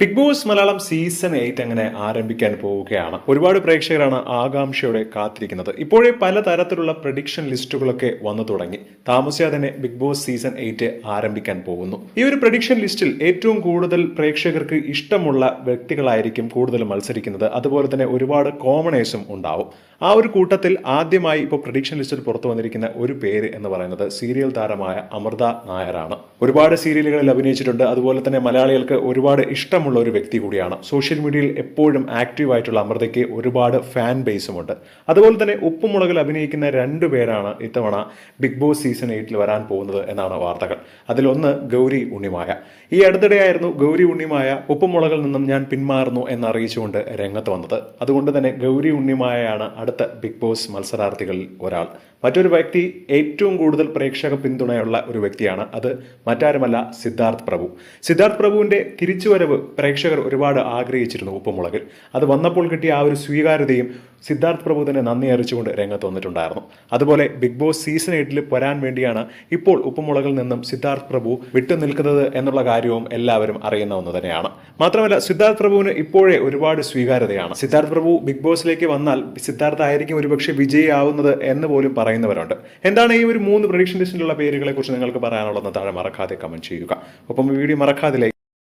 Big boss Malayalam season 8 അങ്ങനെ ആരംഭിക്കാൻ പോവുകയാണ്. ഒരുപാട് പ്രേക്ഷകരാണ് ആകാംക്ഷയോടെ കാത്തിരിക്കുന്നത്. ഇപ്പോഴേ പലതരത്തിലുള്ള പ്രഡിക്ഷൻ ലിസ്റ്റുകളൊക്കെ വന്നു തുടങ്ങി. താമസിയാതെ തന്നെ ബിഗ് ബോസ് സീസൺ 8 ആരംഭിക്കാൻ പോകുന്നു. ഈ ഒരു പ്രഡിക്ഷൻ ലിസ്റ്റിൽ ഏറ്റവും കൂടുതൽ പ്രേക്ഷകർക്ക് ഇഷ്ടമുള്ള വ്യക്തികളായിരിക്കും കൂടുതൽ മത്സരിക്കുന്നത്. അതുപോലെ തന്നെ ഒരുപാട് കോമണേഴ്സും ഉണ്ടാവും. ആ ഒരു കൂട്ടത്തിൽ ആദ്യമായി ഇപ്പോൾ പ്രഡിക്ഷൻ ലിസ്റ്റിൽ പുറത്തു വന്നിരിക്കുന്ന ഒരു പേര് എന്ന് പറയുന്നത് സീരിയൽ താരമായ അമൃത നായരാണ്. ഒരുപാട് സീരിയലുകളിൽ അഭിനയിച്ചിട്ടുണ്ട്. അതുപോലെ തന്നെ മലയാളികൾക്ക് ഒരുപാട് ഇഷ്ടമുള്ള ഒരു വ്യക്തി കൂടിയാണ്. സോഷ്യൽ മീഡിയയിൽ എപ്പോഴും ആക്റ്റീവ് ആയിട്ടുള്ള അമൃതയ്ക്ക് ഒരുപാട് ഫാൻ ബേസുമുണ്ട്. അതുപോലെ തന്നെ ഉപ്പുമുളകിൽ അഭിനയിക്കുന്ന രണ്ടു പേരാണ് ഇത്തവണ ബിഗ് ബോസ് സീസൺ 8 വരാൻ പോകുന്നത് എന്നാണ് വാർത്തകൾ. അതിലൊന്ന് ഗൗരി ഉണ്ണിമായ. ഈ അടുത്തിടെയായിരുന്നു ഗൗരി ഉണ്ണിമായ ഉപ്പുമുളകിൽ നിന്നും ഞാൻ പിന്മാറുന്നു എന്നറിയിച്ചുകൊണ്ട് രംഗത്ത് വന്നത്. അതുകൊണ്ട് തന്നെ ഗൗരി ഉണ്ണിമായയാണ് അടുത്ത ബിഗ് ബോസ് മത്സരാർത്ഥികളിൽ ഒരാൾ. മറ്റൊരു വ്യക്തി ഏറ്റവും കൂടുതൽ പ്രേക്ഷക പിന്തുണയുള്ള ഒരു വ്യക്തിയാണ്. അത് മറ്റാരുമല്ല, സിദ്ധാർത്ഥ് പ്രഭു. സിദ്ധാർത്ഥ് പ്രഭുവിന്റെ തിരിച്ചുവരവ് പ്രേക്ഷകർ ഒരുപാട് ആഗ്രഹിച്ചിരുന്നു ഉപ്പുമുളകിൽ. അത് വന്നപ്പോൾ കിട്ടിയ ആ ഒരു സ്വീകാര്യതയും സിദ്ധാർത്ഥ് പ്രഭു തന്നെ നന്ദി അറിയിച്ചുകൊണ്ട് രംഗത്ത് വന്നിട്ടുണ്ടായിരുന്നു. അതുപോലെ ബിഗ് ബോസ് സീസൺ 8 വരാൻ വേണ്ടിയാണ് ഇപ്പോൾ ഉപ്പുമുളകിൽ നിന്നും സിദ്ധാർത്ഥ് പ്രഭു വിട്ടുനിൽക്കുന്നത് എന്നുള്ള കാര്യവും എല്ലാവരും അറിയുന്ന ഒന്ന് തന്നെയാണ്. മാത്രമല്ല, സിദ്ധാർത്ഥ് പ്രഭുവിന് ഇപ്പോഴേ ഒരുപാട് സ്വീകാര്യതയാണ്. സിദ്ധാർത്ഥ് പ്രഭു ബിഗ് ബോസിലേക്ക് വന്നാൽ സിദ്ധാർത്ഥ് ആയിരിക്കും ഒരുപക്ഷെ വിജയിയാവുന്നത് എന്ന് പോലും പറയുന്നവരുണ്ട്. എന്താണ് ഈ ഒരു 3 പ്രഡിക്ഷൻ ലിസ്റ്റിലുള്ള പേരുകളെ കുറിച്ച് നിങ്ങൾക്ക് പറയാനുള്ളതെന്ന് താഴെ മറക്കാതെ കമന്റ് ചെയ്യുക. ഒപ്പം വീഡിയോ മറക്കാതെ